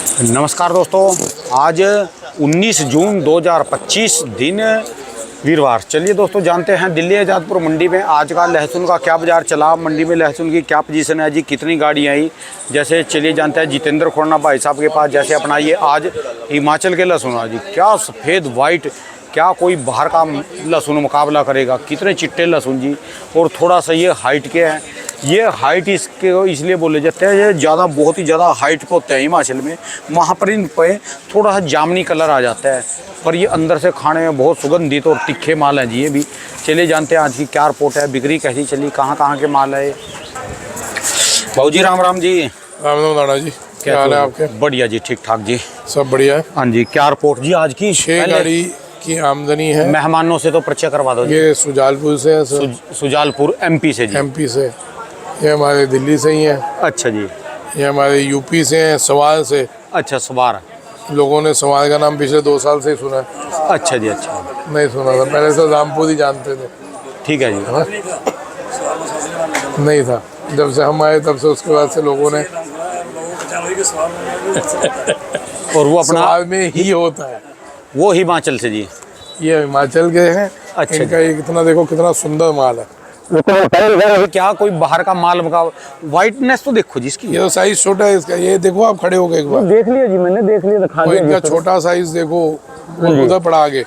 नमस्कार दोस्तों, आज 19 जून 2025 दिन वीरवार। चलिए दोस्तों, जानते हैं दिल्ली आज़ादपुर मंडी में आज का लहसुन का क्या बाज़ार चला, मंडी में लहसुन की क्या पोजीशन है जी, कितनी गाड़ी आई। जैसे चलिए जानते हैं जितेंद्र खोरना भाई साहब के पास। जैसे अपना ये आज हिमाचल के लहसुन है जी, क्या सफ़ेद वाइट, क्या कोई बाहर का लहसुन मुकाबला करेगा, कितने चिट्टे लहसुन जी। और थोड़ा सा ये हाइट के हैं, ये हाइट इसके इसलिए बोले जाते हैं, ये ज़्यादा बहुत ही ज़्यादा हाइट पे होते हैं हिमाचल में। वहाँ पर इन पे थोड़ा सा जामनी कलर आ जाता है, पर ये अंदर से खाने में बहुत सुगंधित और तीखे माल हैं जी ये भी। चलिए जानते हैं आज की क्या रिपोर्ट है, बिक्री कैसी चली, कहाँ के माल है। भाऊ जी राम राम जी। राम राम राणा जी, क्या हाल है आपके? बढ़िया जी, ठीक ठाक जी, सब बढ़िया है। हाँ जी, क्या रिपोर्ट जी आज की? 6 गाड़ी की आमदनी है। मेहमानों से तो परिचय करवा दो जी। ये सुजालपुर से है सर। सुजालपुर एमपी से जी। एमपी से, ये हमारे दिल्ली से ही है। अच्छा जी। ये हमारे यूपी से हैं, सवार से। अच्छा, सवार। लोगों ने सवार का नाम पिछले 2 साल से ही सुना है। अच्छा जी, अच्छा, नहीं सुना था पहले, से रामपुर ही जानते थे। ठीक है जी। हाँ? नहीं था, जब से हम आए तब से उसके बाद से लोगों ने और वो अपना सवार में ही होता है। वो हिमाचल से जी। ये हिमाचल के हैं। अच्छा। इनका ये कितना देखो, कितना सुंदर माल है। क्या कोई बाहर का माल का वाइटनेस तो देखो जी इसकी। ये तो साइज छोटा है इसका, ये देखो आप खड़े हो गए एक बार। देख लिया जी, मैंने देख लिया, दिखा और दिया इनका जी। छोटा साइज देखो, वो उधर पड़ा आगे।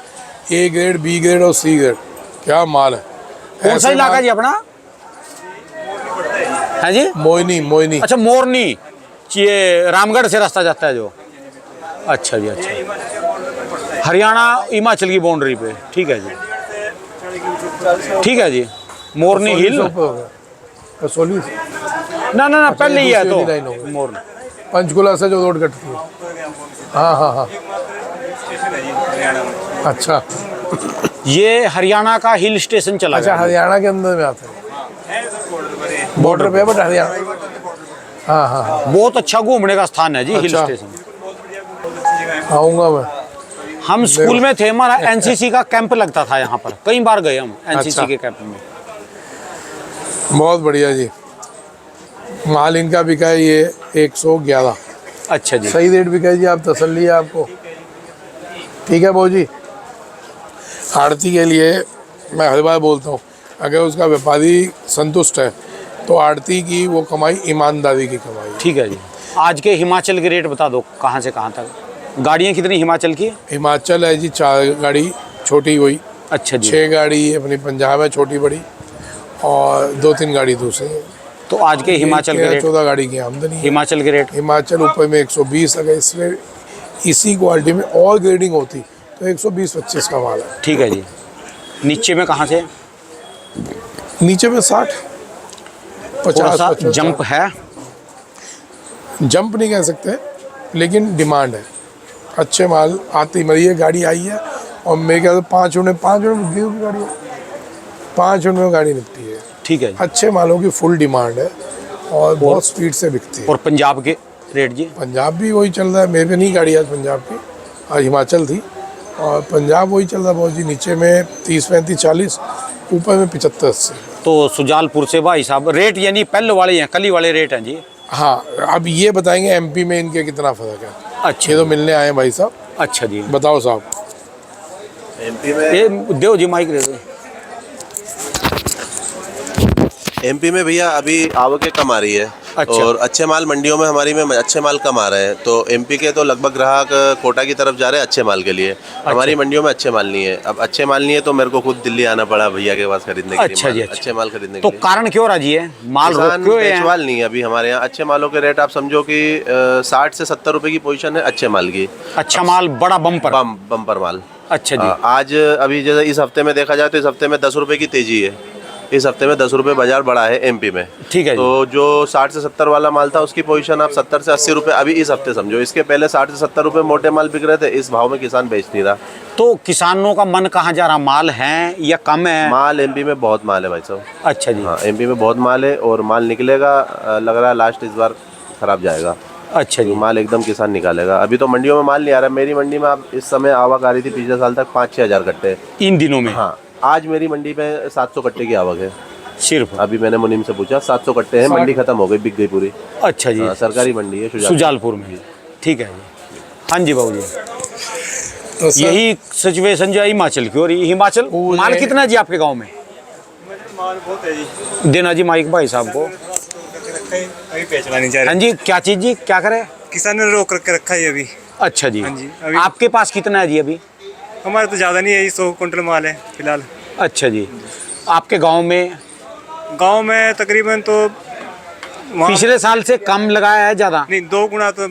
ए ग्रेड, बी ग्रेड और सी ग्रेड, क्या माल है। कौन सा इलाका जी अपना है जी? मोइनी। अच्छा, मोरनी, ये रामगढ़ से रास्ता जाता है जो। अच्छा जी, अच्छा, हरियाणा हिमाचल की बाउंड्री पे। ठीक है जी, ठीक है जी। मोरनी हिल कसौली ना पहले ही है तो होगी। मोरनी पंचकुला से जो रोड कटती है। हाँ। अच्छा, ये हरियाणा का हिल स्टेशन चला अच्छा, गया। हरियाणा के अंदर में आता है, बॉर्डर पे, बट हरियाणा। हाँ। बहुत अच्छा घूमने का स्थान है जी। हिल अच्छा। स्टेशन आऊँगा मैं। हम स्कूल में थे, हमारा एनसीसी का कैंप लगता था यहाँ पर, कई बार गए हम एनसीसी अच्छा। के कैंप में। बहुत बढ़िया जी। माल इनका बिका है ये 111। अच्छा जी, सही रेट बिका है जी, आप तसल्ली है आपको। ठीक है भाऊ जी। आड़ती के लिए मैं हर बार बोलता हूँ, अगर उसका व्यापारी संतुष्ट है तो आड़ती की वो कमाई ईमानदारी की कमाई। ठीक है जी। आज के हिमाचल के रेट बता दो, कहाँ से कहाँ तक गाड़ियाँ कितनी हिमाचल की? हिमाचल है जी 4 गाड़ी छोटी हुई। अच्छा जी। 6 गाड़ी अपनी पंजाब है छोटी बड़ी, और 2-3 गाड़ी दूसरी। तो आज के हिमाचल के रेट? 14 गाड़ी की आमदनी है। हिमाचल के रेट? हिमाचल ऊपर में 120। अगर इसमें इसी क्वालिटी में और ग्रेडिंग होती तो 120-25 का माल है। ठीक है जी। नीचे में कहाँ से? नीचे में 60, 50 जंप है? जंप नहीं कह सकते, लेकिन डिमांड है। अच्छे माल आती, मेरी ये गाड़ी आई है और मेरे ख्याल से 5 मिनट में गाड़ी है, 5 मिनट में गाड़ी निकलती है। ठीक है जी। अच्छे मालों की फुल डिमांड है और बहुत स्पीड से बिकती है। और पंजाब के रेट जी? पंजाब भी वही चल रहा है। मेरे पे नहीं गाड़ी आज पंजाब की, आज हिमाचल थी, और पंजाब वही चल रहा है बहुत जी। नीचे में 30, 35, 40, ऊपर में 75, 80। तो सुजालपुर से भाई साहब रेट यानी पहले वाले हैं, कली वाले रेट हैं जी? हाँ, अब ये बताएंगे एमपी में इनके कितना फ़र्क है। अच्छा, ये तो मिलने आए हैं भाई साहब। अच्छा जी। बताओ साहब। एमपी में, ये देव जी माइक दे दो। एमपी में भैया अभी आवकें कम आ रही है। अच्छा। और अच्छे माल मंडियों में हमारी में अच्छे माल कम आ रहे हैं, तो एमपी के तो लगभग ग्राहक कोटा की तरफ जा रहे हैं अच्छे माल के लिए। हमारी मंडियों में अच्छे माल नहीं है। अब अच्छे माल नहीं है तो मेरे को खुद दिल्ली आना पड़ा भैया के पास खरीदने के लिए। अच्छा जी, अच्छा। अच्छे माल खरीदने तो के लिए। कारण क्यों रहा जी है? माल किसान क्यों है? बेचवाल नहीं है अभी हमारे यहाँ। अच्छे मालों के रेट आप समझो कि 60 से 70 रुपए की पोजीशन है अच्छे माल की। अच्छा माल बड़ा बम्पर? बम्पर माल। अच्छा जी। आज अभी जैसे इस हफ्ते में देखा जाए तो इस हफ्ते में 10 रुपए की तेजी है। इस हफ्ते में 10 रुपए बाजार बढ़ा है एमपी में। ठीक है जी। तो जो 60 से 70 वाला माल था उसकी पोजीशन आप 70 से 80 रुपए अभी इस हफ्ते समझो। इसके पहले 60 से 70 रुपए मोटे माल बिक रहे थे, इस भाव में किसान बेच नहीं रहा। तो किसानों का मन कहाँ जा रहा? माल है या कम है? माल एमपी में बहुत माल है भाई साहब। अच्छा जी। हाँ, एमपी में बहुत माल है और माल निकलेगा। लग रहा है लास्ट इस बार खराब जाएगा। अच्छा जी। माल एकदम किसान निकालेगा। अभी तो मंडियों में माल नहीं आ रहा। मेरी मंडी में आप इस समय आवक आ रही थी पिछले साल तक 5-6 हज़ार कट्टे इन दिनों में? हाँ, आज मेरी मंडी में 700 कट्टे की आवक है सिर्फ। अभी मैंने मुनीम से पूछा, 700 कट्टे हैं। मंडी खत्म हो गई, बिक गई पूरी। अच्छा जी। सरकारी मंडी है सुजालपुर में। ठीक है जी। हाँ जी बाबू जी, तो सर यही सिचुएशन जो है हिमाचल की हो रही। हिमाचल पूरे- माल कितना है जी आपके गांव में? माल बहुत है जी, देना जी माइक भाई साहब को। अभी बेचना नहीं चाह हाँ रहे। जी, क्या चीज़ जी, क्या करें? किसान ने रोक रख के रखा है अभी। अच्छा जी, हाँ जी, अभी- आपके पास कितना है जी अभी? हमारे तो ज़्यादा नहीं है, 100 कुंटल माल है फिलहाल। अच्छा जी, आपके गांव में गांव में तकरीबन तो वहाँ- पिछले साल से कम लगाया है ज़्यादा? नहीं, 2 गुना तो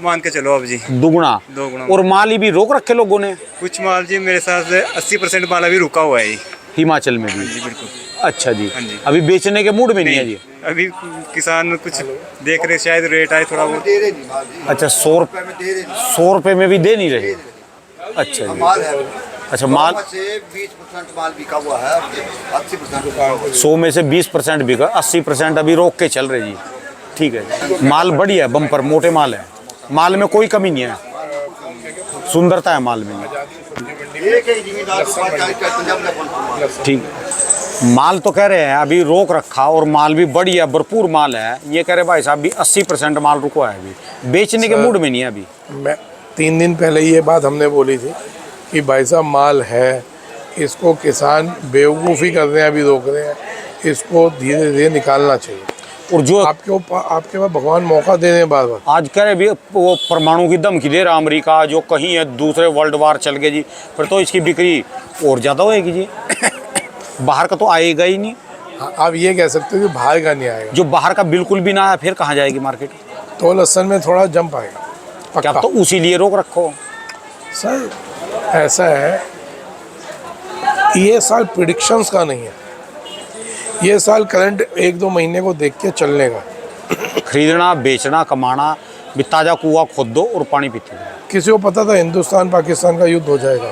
मान के चलो अब जी। दुगुना। 2 गुना। और माल ही भी रोक रखे लोगों ने कुछ माल जी मेरे हिसाब से 80% माल अभी रुका हुआ है जी। हिमाचल में भी। जी बिल्कुल। अच्छा जी, हाँ जी। अभी बेचने के मूड में नहीं है जी? अभी किसान कुछ देख रहे, शायद रेट आए थोड़ा बहुत। अच्छा, 100 रुपये में भी दे नहीं रहे? अच्छा जी, माल है अच्छा माल से 20% माल बिका हुआ है, 80% 100 में से 20% बिका, 80% अभी रोक के चल रहे जी। ठीक है, माल बढ़िया है, बम्पर मोटे माल है, माल में कोई कमी नहीं है, सुंदरता है माल में। एक एक जिम्मेदार को 40 पंजाब में कौन ठीक, माल तो कह रहे हैं अभी रोक रखा और माल भी बढ़िया भरपूर माल है। ये कह रहे भाई साहब भी 80% माल रुका है, अभी बेचने के मूड में नहीं है अभी। मैं 3 दिन पहले ये बात हमने बोली थी कि भाई साहब माल है, इसको किसान बेवकूफ़ी कर रहे हैं, अभी रोक रहे हैं, इसको धीरे धीरे निकालना चाहिए। और जो आपके पास भगवान मौका दे रहे हैं बार बार। आज कह रहे भी वो परमाणु की धमकी दे रहा अमेरिका, जो कहीं है दूसरे वर्ल्ड वार चल गए जी, फिर तो इसकी बिक्री और ज़्यादा होएगी जी। बाहर का तो आएगा ही नहीं। हाँ, आप ये कह सकते हो कि बाहर का नहीं आएगा, जो बाहर का बिल्कुल भी ना आया फिर कहाँ जाएगी मार्केट? तो लहसुन में थोड़ा जंप आएगा क्या पक्का। तो उसी लिए रोक रखो। सर ऐसा है, ये साल प्रिडिक्शंस का नहीं है, ये साल करंट 1-2 महीने को देख के चलने का। खरीदना, बेचना, कमाना, भी ताज़ा कुआं खोद दो और पानी पीते रहो। किसी को पता था हिंदुस्तान पाकिस्तान का युद्ध हो जाएगा?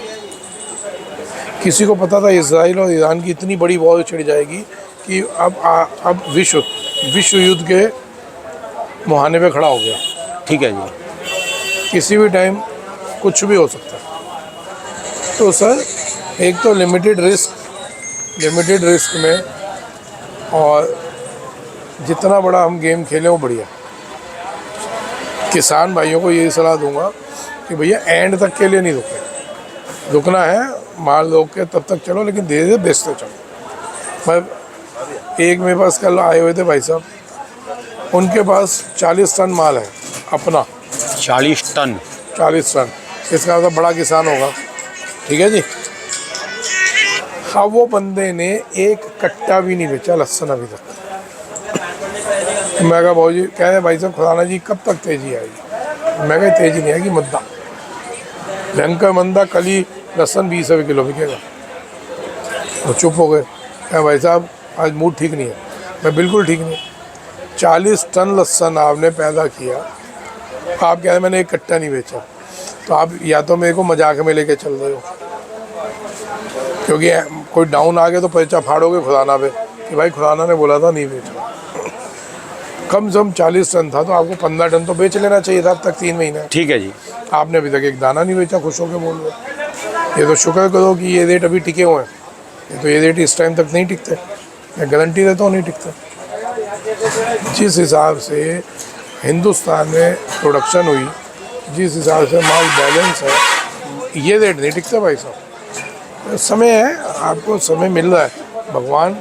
किसी को पता था इजराइल और ईरान की इतनी बड़ी वॉर छिड़ जाएगी कि अब विश्व युद्ध के मुहाने पे खड़ा हो गया? ठीक है जी, किसी भी टाइम कुछ भी हो सकता है। तो सर एक तो लिमिटेड रिस्क में, और जितना बड़ा हम गेम खेलें वो बढ़िया। किसान भाइयों को यही सलाह दूंगा कि भैया एंड तक के लिए नहीं रुकना है, माल रोक के तब तक चलो, लेकिन धीरे धीरे बेचते चलो। मैं एक मेरे पास कल आए हुए थे भाई साहब, उनके पास 40 टन माल है अपना। 40 टन? 40 टन, इसका मतलब बड़ा किसान होगा, ठीक है जी। अब वो बंदे ने एक कट्टा भी नहीं बेचा लहसुन अभी तक। मैं कहा भाई जी, कह रहे भाई साहब खुराना जी कब तक तेज़ी आएगी? मैं कहा तेज़ी नहीं आएगी, मंदा भयंकर मंदा, कल ही लहसुन 20 रुपये किलो बिकेगा। तो चुप हो गए, कहा भाई साहब आज मूड ठीक नहीं है। मैं बिल्कुल ठीक नहीं, 40 टन लहसुन आपने पैदा किया, आप कह रहे मैंने एक कट्टा नहीं बेचा, तो आप या तो मेरे को मजाक में लेके चल रहे हो, क्योंकि कोई डाउन आ गया तो पर्चा फाड़ोगे खुराना पे कि भाई खुराना ने बोला था नहीं बेचा। कम से कम 40 टन था, तो आपको 15 टन तो बेच लेना चाहिए था अब तक 3 महीने। ठीक है जी, आपने अभी तक एक दाना नहीं बेचा, खुश होकर बोल रहे। ये तो शुक्र करो कि ये रेट अभी टिके हुए हैं, ये तो ये रेट इस टाइम तक नहीं टिकते, मैं गारंटी देता हूँ नहीं टिकते। जिस हिसाब से हिंदुस्तान में प्रोडक्शन हुई, जिस हिसाब से माल बैलेंस है, ये रेट नहीं टिकता भाई साहब। समय है, आपको समय मिल रहा है, भगवान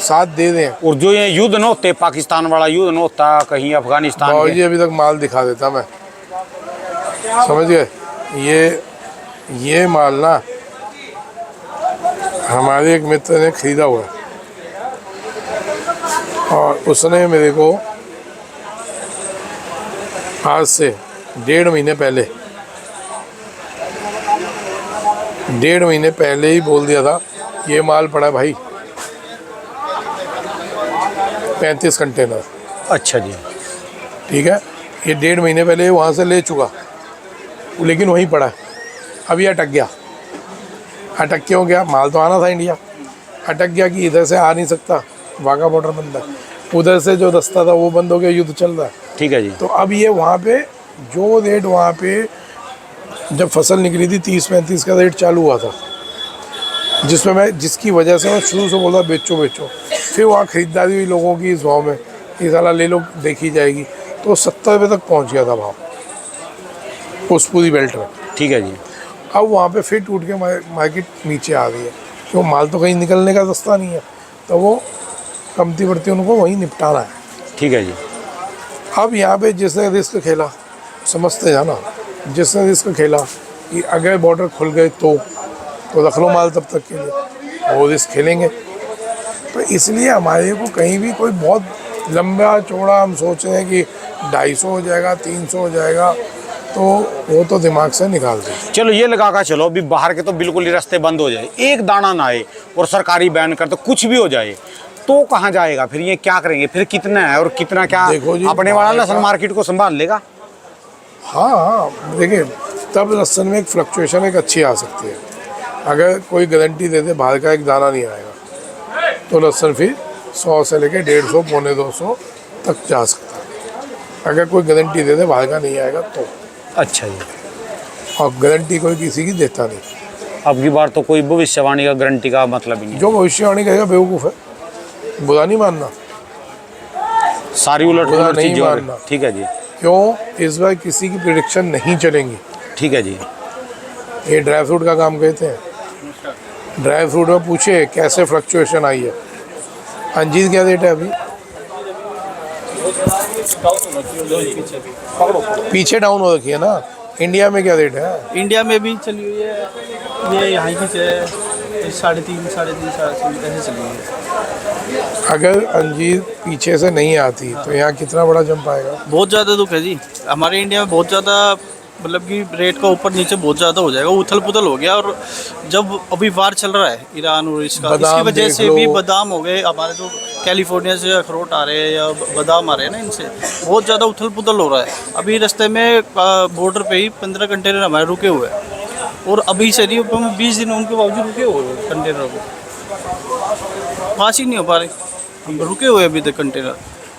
साथ दे दें। और जो ये युद्ध न होते, पाकिस्तान वाला युद्ध न होता, कहीं अफगानिस्तान और के, ये अभी तक माल दिखा देता मैं, समझ गए? ये माल ना हमारे एक मित्र ने खरीदा हुआ है, और उसने मेरे को आज से 1.5 महीने पहले ही बोल दिया था ये माल पड़ा है भाई, 35 कंटेनर। अच्छा जी, ठीक है, ये 1.5 महीने पहले वहाँ से ले चुका, लेकिन वहीं पड़ा है। अब ये अटक गया। अटक क्यों गया? माल तो आना था इंडिया, अटक गया कि इधर से आ नहीं सकता, वाघा बॉर्डर बंद है, उधर से जो रास्ता था वो बंद हो गया, युद्ध चल रहा है। ठीक है जी, तो अब ये वहाँ पे जो रेट, वहाँ पे जब फसल निकली थी 30-35 का रेट चालू हुआ था, जिसकी वजह से मैं शुरू से बोला बेचो। फिर वहाँ खरीदारी हुई लोगों की इस भाव में, ये साला ले लो देखी जाएगी, तो 70 रुपये तक पहुँच गया था भाव। उस पूरी बेल्ट में। ठीक है जी। अब वहाँ पे फिर टूट के मार्केट नीचे आ गई है, क्यों माल तो कहीं निकलने का रास्ता नहीं है, तो वो कमती बढ़ती उनको वहीं निपटाना है। ठीक है जी। अब यहाँ पे जिसने रिस्क खेला, समझते जाना, जिसने रिस्क खेला कि अगर बॉर्डर खुल गए तो रख लो माल तब तक के लिए, वो रिस्क खेलेंगे। तो इसलिए हमारे को कहीं भी कोई बहुत लंबा चौड़ा हम सोच रहे हैं कि 250 हो जाएगा, 300 हो जाएगा, तो वो तो दिमाग से निकाल दें। चलो ये लगा कर चलो, अभी बाहर के तो बिल्कुल ही रास्ते बंद हो जाए, एक दाना ना आए और सरकारी बैन कर तो कुछ भी हो जाए, तो कहाँ जाएगा फिर? ये क्या करेंगे फिर? कितना है और कितना क्या देखो जी, अपने वाला लहसुन मार्केट को संभाल लेगा? हाँ, देखिए तब लहसुन में एक फ्लक्चुएशन एक अच्छी आ सकती है। अगर कोई गारंटी दे दे बाहर का एक दाना नहीं आएगा, तो लहसुन फिर 100 से लेके 150, पौने 200 तक जा सकता है। अगर कोई गारंटी दे दे बाहर का नहीं आएगा तो। अच्छा जी। और गारंटी कोई किसी की देता नहीं। अब की बार तो कोई भविष्यवाणी का गारंटी का मतलब ही नहीं, जो भविष्यवाणी कहेगा बेवकूफ़ है, बुरा नहीं मानना, सारी उलट बुरा पुलट नहीं चीजें हो रही। मानना। ठीक है जी। क्यों? इस बार किसी की प्रिडिक्शन नहीं चलेंगी। ठीक है जी। ये ड्राई फ्रूट का काम कहते हैं। ड्राई फ्रूट में पूछे कैसे फ्लक्चुएशन आई है। अंजीर क्या रेट है अभी? पीछे डाउन हो रखी है ना। इंडिया में क्या रेट है? इंडिया में भी चली हुई है, ये यहाँ की है 3.5 4.5 ऐसे चली हुई है। अगर अंजीर पीछे से नहीं आती तो यहाँ कितना बड़ा जंप आएगा? बहुत ज़्यादा दुख है जी, हमारे इंडिया में बहुत ज़्यादा, मतलब कि रेट का ऊपर नीचे बहुत ज़्यादा हो जाएगा, उथल पुथल हो गया। और जब अभी वार चल रहा है ईरान और इसका, इसकी वजह से भी बादाम हो गए हमारे, जो कैलिफोर्निया से अखरोट आ रहे हैं या बादाम आ रहे हैं ना, इनसे बहुत ज़्यादा उथल पुथल हो रहा है। अभी रास्ते में बॉर्डर पे ही 15 कंटेनर हमारे रुके हुए हैं, और अभी से नहीं 20 दिन उनके बावजूद रुके हुए हैं कंटेनर को, पास ही नहीं हो पा रहे, हम रुके हुए अभी तक कंटेनर।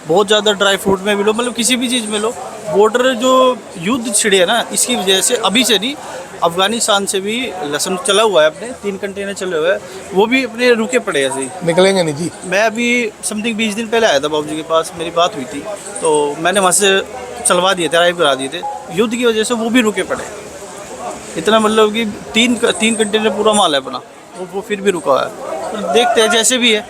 बहुत ज़्यादा ड्राई फ्रूट में भी लो, मतलब किसी भी चीज़ में लो, बॉर्डर जो युद्ध छिड़े है ना, इसकी वजह से अभी से नहीं, अफगानिस्तान से भी लहसुन चला हुआ है, अपने 3 कंटेनर चले हुए हैं, वो भी अपने रुके पड़े हैं। सही निकलेंगे नहीं जी। मैं अभी समथिंग 20 दिन पहले आया था बाबूजी के पास, मेरी बात हुई थी, तो मैंने वहाँ से चलवा दिए थे, अराइव करा दिए थे। युद्ध की वजह से वो भी रुके पड़े, इतना मतलब कि 3 कंटेनर पूरा माल है अपना, वो फिर भी रुका हुआ है। तो देखते हैं जैसे भी है,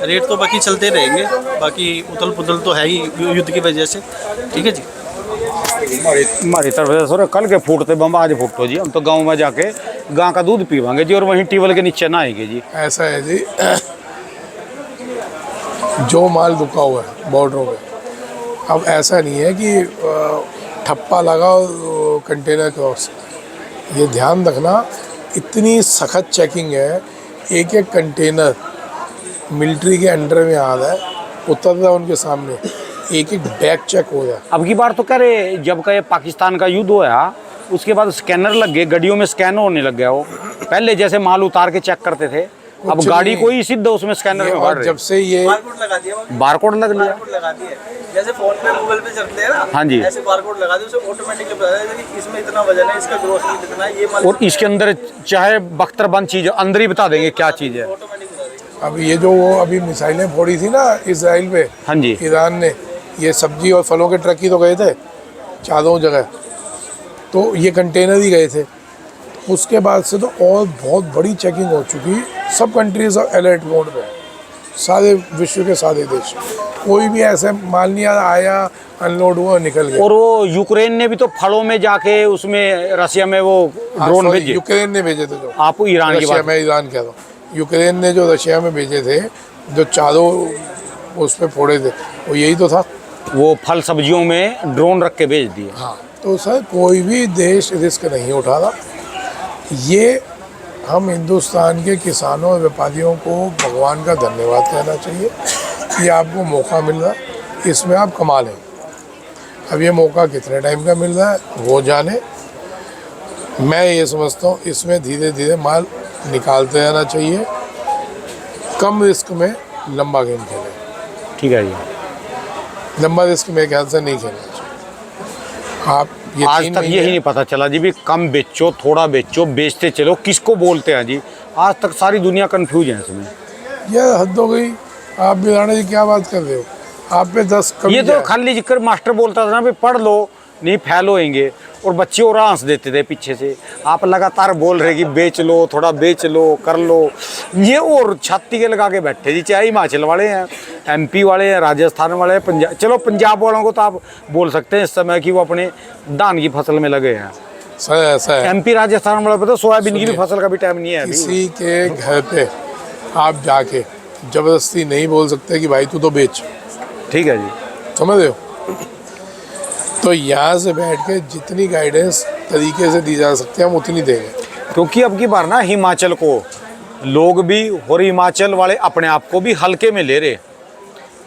रेट तो बाकी चलते रहेंगे, बाकी उथल पुथल तो है ही युद्ध की वजह से। ठीक है जी। हमारी तरफ से सर कल के फूटते बम आज फूटो जी, हम तो गांव में जाके गां का दूध पीवांगे जी, और वहीं ट्यूबवेल के नीचे नहाएंगे जी। ऐसा है जी, जो माल रुका हुआ है बॉर्डरों पे, अब ऐसा नहीं है कि ठप्पा लगा कंटेनर क्रॉस। ये ध्यान रखना, इतनी सख्त चेकिंग है, एक एक कंटेनर मिलिट्री के अंडर में आ रहा है, उतर रहा है उनके सामने, एक एक बैग चेक हो रहा है। अब की बार तो कह रहे जब का ये पाकिस्तान का युद्ध होया उसके बाद स्कैनर लग गए, गाड़ियों में स्कैन होने लग गया। वो पहले जैसे माल उतार के चेक करते थे, अब कुछ गाड़ी नहीं। कोई सीधा उसमें स्कैनर में भर और रहे। जब से ये बारकोड लगा दिया, बारकोड लग लिया। बारकोड लगा दिया, जैसे फोन पे गूगल पे चलते हैं ना, हाँ जी। ऐसे बारकोड लगा दिया, उसे ऑटोमेटिकली पता है कि इसमें इतना वजन है, इसका ग्रोथ इतना है, ये माल और इसके अंदर चाहे बख्तर बंद चीज अंदर ही बता देंगे क्या चीज है। ऑटोमेटिक बता देगा। अब ये जो वो अभी मिसाइलें फोड़ी थी ना इसराइल पे, हाँ जी। ईरान ने, ये सब्जी और फलों के ट्रक ही तो गए थे चारों जगह, तो ये कंटेनर ही गए थे। उसके बाद से तो और बहुत बड़ी चेकिंग हो चुकी, सब कंट्रीज अलर्ट मोड पे, सारे विश्व के सारे देश, कोई भी ऐसे माल नहीं आया, अनलोड हुआ, निकल गया। और वो यूक्रेन ने भी तो फलों में जाके उसमें रशिया में वो ड्रोन sorry, भेजे। यूक्रेन ने भेजे थे जो, आप ईरान की रशिया बात, में, ईरान कह रहा हूँ, यूक्रेन ने जो रशिया में भेजे थे, जो चारों उस पे फोड़े थे, वो यही तो था। वो फल सब्जियों में ड्रोन रख के भेज दिए। हाँ, तो सर कोई भी देश रिस्क नहीं उठा रहा। ये हम हिंदुस्तान के किसानों और व्यापारियों को भगवान का धन्यवाद कहना चाहिए कि आपको मौका मिल रहा है, इसमें आप कमा लें। अब ये मौका कितने टाइम का मिल रहा है वो जाने। मैं ये समझता हूँ इसमें धीरे धीरे माल निकालते रहना चाहिए, कम रिस्क में लंबा गेम खेलें। ठीक है जी। लंबा रिस्क मेरे ख्याल से नहीं खेलना चाहिए। आप ये आज 3 तक महीने- यही नहीं पता चला जी भी कम बेचो, थोड़ा बेचो, बेचते चलो, किसको बोलते हैं जी? आज तक सारी दुनिया कंफ्यूज है इसमें। यह हद हो गई। आप भी राणा जी क्या बात कर रहे हो? आप पे 10 कमी ये क्या तो है? खाली जिक्र मास्टर बोलता था ना भी पढ़ लो, नहीं फैलोएंगे। और बच्चे और हंस देते थे पीछे से, आप लगातार बोल रहे कि बेच लो, थोड़ा बेच लो, कर लो, ये और छाती के लगा के बैठे जी। चाहे हिमाचल वाले हैं, MP वाले हैं, राजस्थान वाले हैं, पंजाब, चलो पंजाब वालों को तो आप बोल सकते हैं इस समय कि वो अपने धान की फसल में लगे हैं। सर ऐसा है, MP राजस्थान वाले पे तो सोयाबीन की भी फसल का भी टाइम नहीं है अभी। किसी के घर पे आप जाके जबरदस्ती नहीं बोल सकते कि भाई तू तो बेच, ठीक है जी। समझ रहे हो। तो यहाँ से बैठ के जितनी गाइडेंस तरीके से दी जा सकती है हम उतनी देंगे, क्योंकि अब की बार ना हिमाचल को लोग भी और हिमाचल वाले अपने आप को भी हल्के में ले रहे।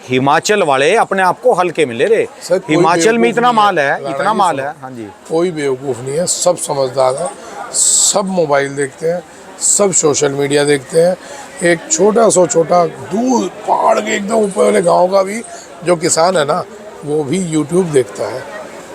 हिमाचल वाले अपने आप को हल्के में ले रहे। सर, कोई हिमाचल में बेवकूफ़ इतना नहीं माल है, है। इतना माल है। हाँ जी, कोई बेवकूफ़ नहीं है, सब समझदार है, सब मोबाइल देखते हैं, सब सोशल मीडिया देखते हैं। एक छोटा दूर पहाड़ के एकदम ऊपर वाले गांव का भी जो किसान है ना, वो भी यूट्यूब देखता है,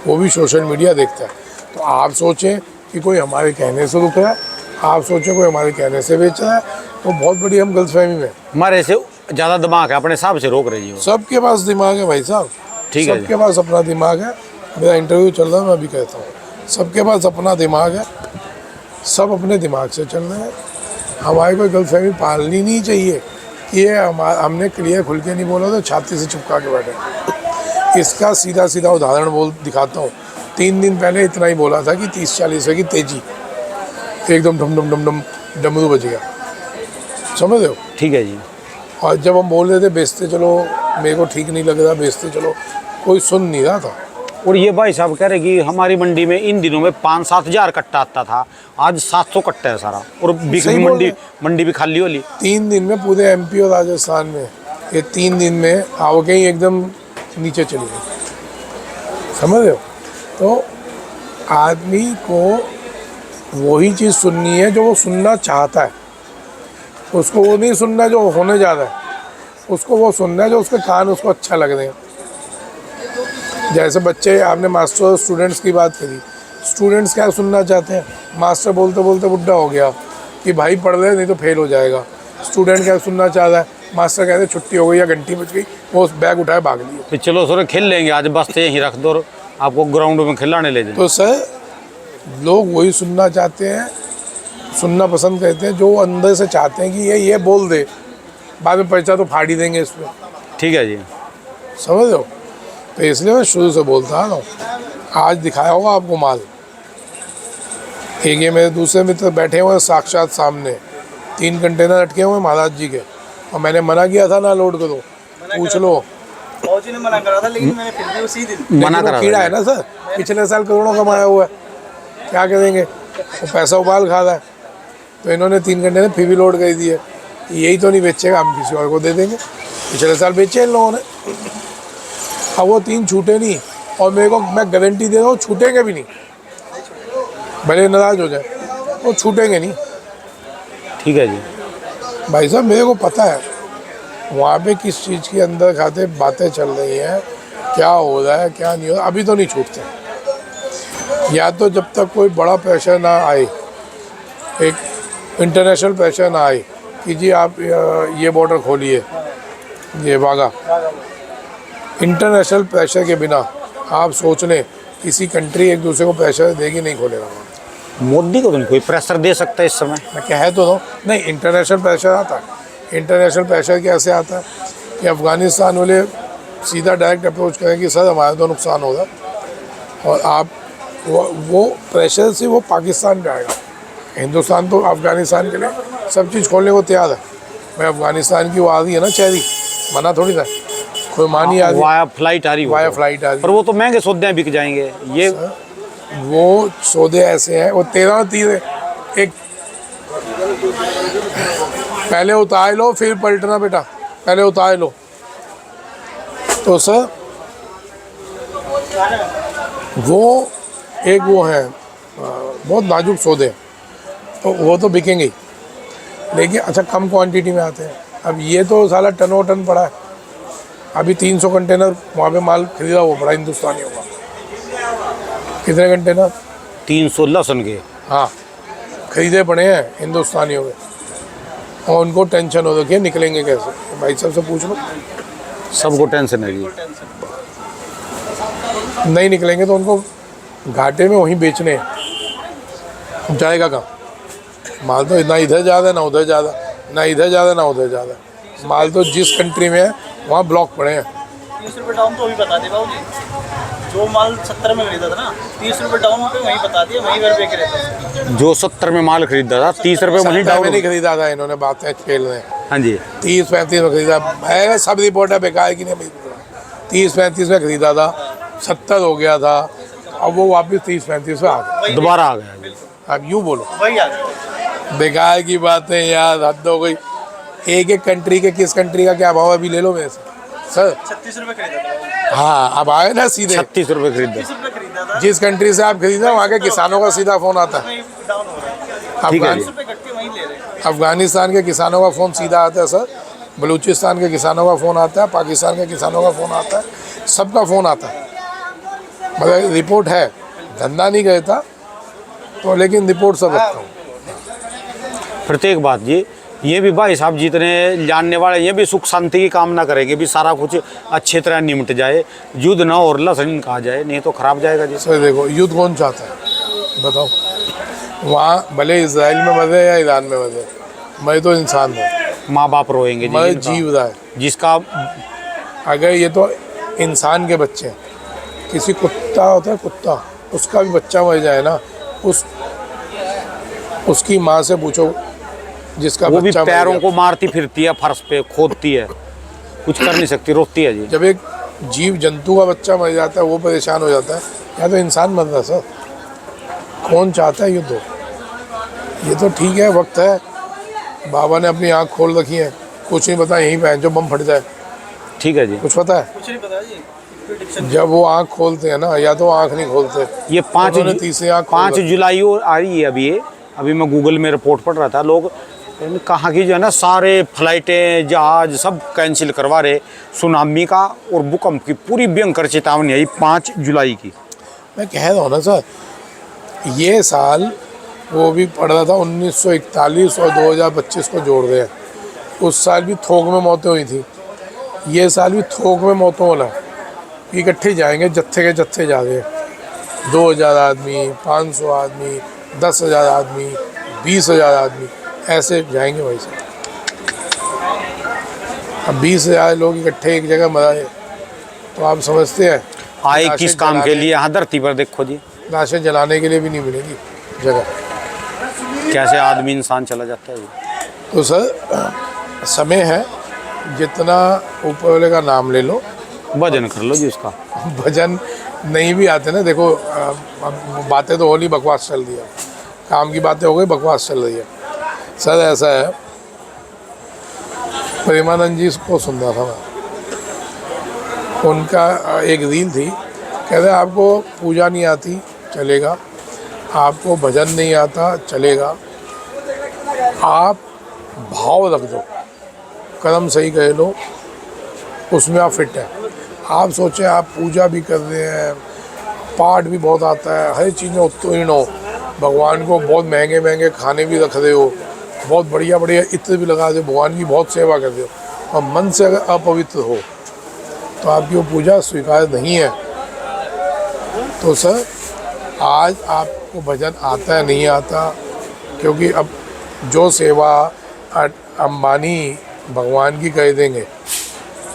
वो भी सोशल मीडिया देखता है। तो आप सोचें कि कोई हमारे कहने से रुक रहा है, आप सोचें कोई हमारे कहने से बेच रहा है, तो बहुत बड़ी हम गलतफहमी में। हमारे से ज़्यादा दिमाग है, अपने हिसाब से रोक रही हो। सबके पास दिमाग है भाई साहब, ठीक है सबके पास अपना दिमाग है। मेरा इंटरव्यू चल रहा है, मैं अभी कहता हूँ, सबके पास अपना दिमाग है, सब अपने दिमाग से चल रहे हैं। हमारी कोई गलतफहमी पालनी नहीं चाहिए कि ये हमने क्लियर खुल के नहीं बोला तो छाती से चिपका के बैठे। इसका सीधा सीधा उदाहरण दिखाता हूँ। 3 दिन पहले इतना ही बोला था कि 30-40 की तेजी, एकदम डम डम डम डम डमरू बज गया, समझ रहे हो। ठीक है जी। और जब हम बोल रहे थे बेचते चलो, मेरे को ठीक नहीं लग रहा बेचते चलो, कोई सुन नहीं रहा था। और ये भाई साहब कह रहे कि हमारी मंडी में इन दिनों में 5-7 हज़ार कट्टा आता था, आज 700 कट्टा है सारा। और मंडी भी खाली होली। 3 दिन में पूरे MP और राजस्थान में, ये 3 दिन में आवकें ही एकदम नीचे चली गई, समझ रहे हो। तो आदमी को वही चीज़ सुननी है जो वो सुनना चाहता है, उसको वो नहीं सुनना जो होने जा रहा है, उसको वो सुनना है जो उसके कान उसको अच्छा लग रहे हैं। जैसे बच्चे, आपने मास्टर और स्टूडेंट्स की बात करी, स्टूडेंट्स क्या सुनना चाहते हैं, मास्टर बोलते बोलते बुढ़ा हो गया कि भाई पढ़ ले नहीं तो फेल हो जाएगा। स्टूडेंट क्या सुनना चाहता है, मास्टर कहते छुट्टी हो गई या घंटी बज गई, वो उस बैग उठाए भाग लिए। तो चलो सर खेल लेंगे आज, बस से यहीं रख दो और आपको ग्राउंड में खिलाने ले जाए। तो सर लोग वही सुनना चाहते हैं, सुनना पसंद करते हैं जो अंदर से चाहते हैं कि ये बोल दे, बाद में पर्चा तो फाड़ ही देंगे इसमें, ठीक है जी। समझ रहे हो। तो इसलिए मैं शुरू से बोलता आ रहा हूँ, आज दिखाया होगा आपको माल। एक ये मेरे दूसरे मित्र बैठे हुए हैं साक्षात सामने, 3 कंटेनर अटके हुए महाराज जी के, और मैंने मना किया था ना लोड करो, पूछ लो। फौजी ने मना करा था, लेकिन मैंने फिर भी उसी दिन मना करा। कीड़ा है ना सर, पिछले साल करोड़ों कमाया हुआ है, क्या करेंगे, वो पैसा उबाल खा रहा है। तो इन्होंने 3 कंटेनर फिर भी लोड कर दिए, यही तो नहीं बेचेगा, हम किसी और को दे देंगे। पिछले साल बेचे इन लोगों ने, अब वो 3 छूटे नहीं, और मेरे को मैं गारंटी दे रहा हूँ छूटेंगे भी नहीं, भले नाराज हो जाए, वो छूटेंगे नहीं। ठीक है जी। भाई साहब मेरे को पता है वहाँ पे किस चीज़ की अंदर खाते बातें चल रही हैं, क्या हो रहा है क्या नहीं हो रहा, अभी तो नहीं छूटते। या तो जब तक कोई बड़ा प्रेशर ना आए, एक इंटरनेशनल प्रेशर ना आए कि जी आप ये बॉर्डर खोलिए, ये वाघा, इंटरनेशनल प्रेशर के बिना आप सोच लें किसी कंट्री एक दूसरे को प्रेशर देगी नहीं खोलेगा। मोदी को तो नहीं कोई प्रेशर दे सकता है इस समय। मैं कह तो दूँ, नहीं इंटरनेशनल प्रेशर आता है। इंटरनेशनल प्रेशर कैसे आता है कि अफ़गानिस्तान वाले सीधा डायरेक्ट अप्रोच करें कि सर हमारा तो नुकसान होगा, और आप वो प्रेशर से वो पाकिस्तान पे आएगा। हिंदुस्तान तो अफ़गानिस्तान के लिए सब चीज़ खोलने को तैयार है। मैं अफ़गानिस्तान की वो आ रही है ना चेरी, मना थोड़ी था, कोई मानी आ रही, वाया फ्लाइट आ रही, वाया फ्लाइट आ रही, पर वो तो महंगे सौदे बिक जाएंगे। ये वो सौदे ऐसे हैं, वो 13 तीर एक, पहले उतार लो फिर पलटना बेटा, पहले उतार लो। तो सर वो एक वो है बहुत नाजुक सौदे, तो वो तो बिकेंगे ही, लेकिन अच्छा कम क्वांटिटी में आते हैं। अब ये तो साला टनों टन पड़ा है, अभी 300 कंटेनर वहाँ पे माल खरीदा हुआ पड़ा हिंदुस्तानियों का। कितने कंटेनर? 300 लहसुन के, हाँ खरीदे पड़े हैं हिंदुस्तानियों के, और उनको टेंशन हो रखी है निकलेंगे कैसे। भाई साहब से पूछ लो, सबको टेंशन है जी। नहीं निकलेंगे तो उनको घाटे में वहीं बेचने हैं, जाएगा कहाँ? माल तो ना इधर ज़्यादा ना उधर ज़्यादा, ना इधर ज़्यादा ना उधर ज़्यादा। माल तो जिस कंट्री में है वहाँ ब्लॉक पड़े हैं। 30 रुपये डाउन तो अभी बता दे बाबू जी, जो माल 70 में खरीदा था ना 30 रुपये डाउन पे वहीं बता दिया, वहीं पर बेच रहे थे। जो 70 में माल खरीदा था 30 रुपये वहीं 70 में डाउन। नहीं खरीदा था इन्होंने, बातें खेल रहे हैं। हाँ जी 30-35 में खरीदा है, सब रिपोर्ट है बेकार की नहीं। 30-35 में खरीदा था, 70 हो गया था, अब वो वापस 30-35 में आ गया। दोबारा आ गया। अब यूँ बोलो, वही आ गया। बेकार की बातें यार, हद हो गई। एक एक कंट्री के, किस कंट्री का क्या भाव है अभी ले लो मेरे से सर। 36 रुपये खरीदा था। हाँ अब आए ना सीधे, 36 रुपये खरीदा। 30 रुपये खरीदा था, जिस कंट्री से आप खरीदा वहाँ के किसानों का सीधा फोन आता है। वहीं डाउन हो रहा है। ठीक है अफगान जी। 30 रुपये कट के वहीं ले रहे हैं। अफगानिस्तान के किसानों का फ़ोन सीधा आता है सर, बलूचिस्तान के किसानों का फ़ोन आता है, पाकिस्तान के किसानों का फ़ोन आता है, सबका फ़ोन आता है। मतलब रिपोर्ट है, धंधा नहीं करता तो, लेकिन रिपोर्ट सब रखता हूँ। प्रत्येक बात जी, ये भी भाई साहब जितने जानने वाले ये भी सुख शांति की कामना करेंगे भी सारा कुछ अच्छी तरह निमट जाए, युद्ध ना और लसन कहा जाए, नहीं तो खराब जाएगा जी। सर देखो, युद्ध कौन चाहता है बताओ? वहाँ भले इसराइल में बसे या ईरान में बसे, मैं तो इंसान हूँ, माँ बाप रोएंगे जी मैं जिनका- जीव रहा है। जिसका अगर ये तो इंसान के बच्चे हैं, किसी कुत्ता होता है कुत्ता, उसका भी बच्चा मर जाए ना, उसकी माँ से पूछो जिसका वो भी बच्चा मर पैरों गया। को मारती फिरती है, फर्श पे खोदती है, कुछ कर नहीं सकती, रोती है जी। जब एक जीव जंतु का बच्चा मर जाता है वो परेशान हो जाता है, या तो इंसान मर रहा सर। कौन चाहता है युद्ध? ये तो ठीक है, वक्त है, बाबा ने अपनी आँख खोल रखी है, कुछ नहीं पता यहीं पे जो बम फट जाए, ठीक है जी। कुछ पता है? कुछ नहीं पता जी। जब वो आँख खोलते हैं ना, या तो आँख नहीं खोलते। ये 5 उन्होंने तीसरी आँख खोल 5 रखी। जुलाई और आ रही है अभी ये, अभी मैं गूगल में रिपोर्ट पढ़ रहा था, लोग कहाँ की जो है ना सारे फ्लाइटें जहाज सब कैंसिल करवा रहे, सुनामी का और भूकंप की पूरी भयंकर चेतावनी आई 5 जुलाई की। मैं कह रहा हूँ ना सर, ये साल वो भी पढ़ रहा था 1941 और 2025 को जोड़ रहे हैं, उस साल भी थोक में मौतें हुई थी, ये साल भी थोक में मौतों वाला है। इकट्ठे जाएंगे, जत्थे के जत्थे जा रहे हैं, 2000 आदमी, 500 आदमी, 10,000 आदमी, 20,000 आदमी, ऐसे जाएंगे वही से। अब 20,000 लोग इकट्ठे एक जगह मराए तो आप समझते हैं आए लाशें किस काम के जलाने- लिए? यहाँ धरती पर देखो जी लाशें जलाने के लिए भी नहीं मिलेगी जगह। कैसे आदमी इंसान चला जाता है जी। तो सर समय है, जितना ऊपर वाले का नाम ले लो, भजन कर लो जी उसका। भजन नहीं भी आते ना, देखो अब बातें तो होली, बकवास चल रही है, काम की बातें हो गई, बकवास चल रही है। सर ऐसा है, प्रेमानंद जी को सुन रहा था मैं, उनका एक रील थी, कहते आपको पूजा नहीं आती चलेगा, आपको भजन नहीं आता चलेगा, आप भाव रख दो, कर्म सही कह लो, उसमें आप फिट हैं। आप सोचें आप पूजा भी कर रहे हैं, पाठ भी बहुत आता है, हर चीज़ में उत्तीर्ण हो, भगवान को बहुत महंगे महंगे खाने भी रख रहे हो, बहुत बढ़िया बढ़िया इत्र भी लगा दे, भगवान की बहुत सेवा कर रहे हो, और मन से अगर अपवित्र हो तो आपकी वो पूजा स्वीकार नहीं है। तो सर आज आपको भजन आता है नहीं आता, क्योंकि अब जो सेवा अंबानी भगवान की कर देंगे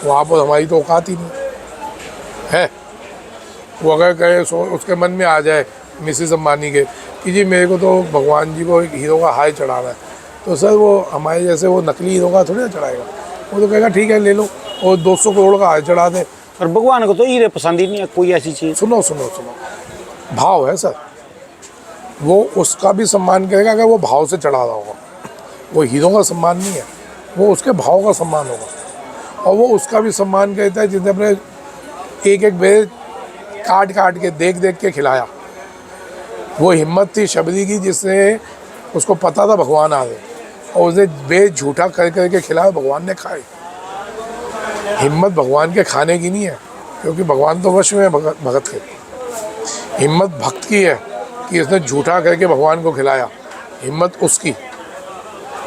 वहाँ पर हमारी तो औकात ही नहीं है। वो अगर कहे उसके मन में आ जाए मिसिस अंबानी के कि जी मेरे को तो भगवान जी को एक हीरो का हार चढ़ाना है, तो सर वो हमारे जैसे वो नकली हीरो का थोड़ी ना चढ़ाएगा, वो तो कहेगा ठीक है ले लो और 200 करोड़ का हार चढ़ा दे। और भगवान को तो हीरे पसंद ही नहीं है कोई ऐसी चीज़। सुनो सुनो सुनो, भाव है सर, वो उसका भी सम्मान करेगा अगर वो भाव से चढ़ा रहा होगा, वो हीरो का सम्मान नहीं है, वो उसके भाव का सम्मान होगा। और वो उसका भी सम्मान करता है जिसने अपने एक एक बेर काट काट के देख देख के खिलाया। वो हिम्मत थी शबरी की जिसने उसको पता था भगवान आ गए और उसने बेच झूठा कर करके खिलाया, भगवान ने खाए। हिम्मत भगवान के खाने की नहीं है, क्योंकि भगवान तो वश में है भगत के। हिम्मत भक्त की है कि इसने झूठा करके भगवान को खिलाया, हिम्मत उसकी,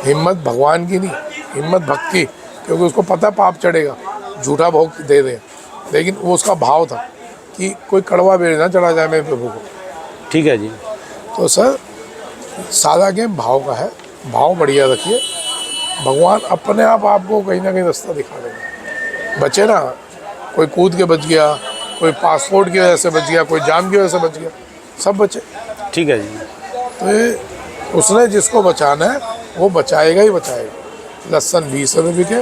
हिम्मत भगवान की नहीं, हिम्मत भक्त की, क्योंकि उसको पता पाप चढ़ेगा, झूठा भोग दे दें। लेकिन वो उसका भाव था कि कोई कड़वा बेर ना चढ़ा जाए मेरे प्रभु को, ठीक है जी। तो सर सादा गेम भाव का है, भाव बढ़िया रखिए, भगवान अपने आप आपको कहीं ना कहीं रास्ता दिखा देंगे। बचे ना, कोई कूद के बच गया, कोई पासपोर्ट की वजह से बच गया, कोई जाम की वजह से बच गया, सब बचे। ठीक है जी। तो ये उसने जिसको बचाना है वो बचाएगा ही बचाएगा। लहसुन 20 रुपये बिके,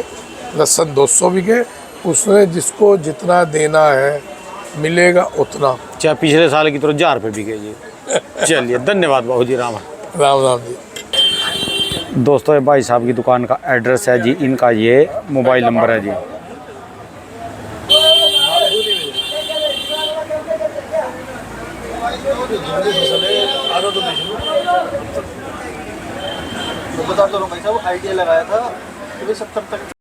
लहसुन 200 बिके, उसने जिसको जितना देना है मिलेगा उतना। चाहे पिछले साल की तरह 1000 रुपये बिके जी। चलिए धन्यवाद बाबू जी, राम राम राम जी। दोस्तों, ये भाई साहब की दुकान का एड्रेस है जी, इनका ये मोबाइल नंबर है जी। बता दो भाई साहब, आइडिया लगाया था कि 70 तक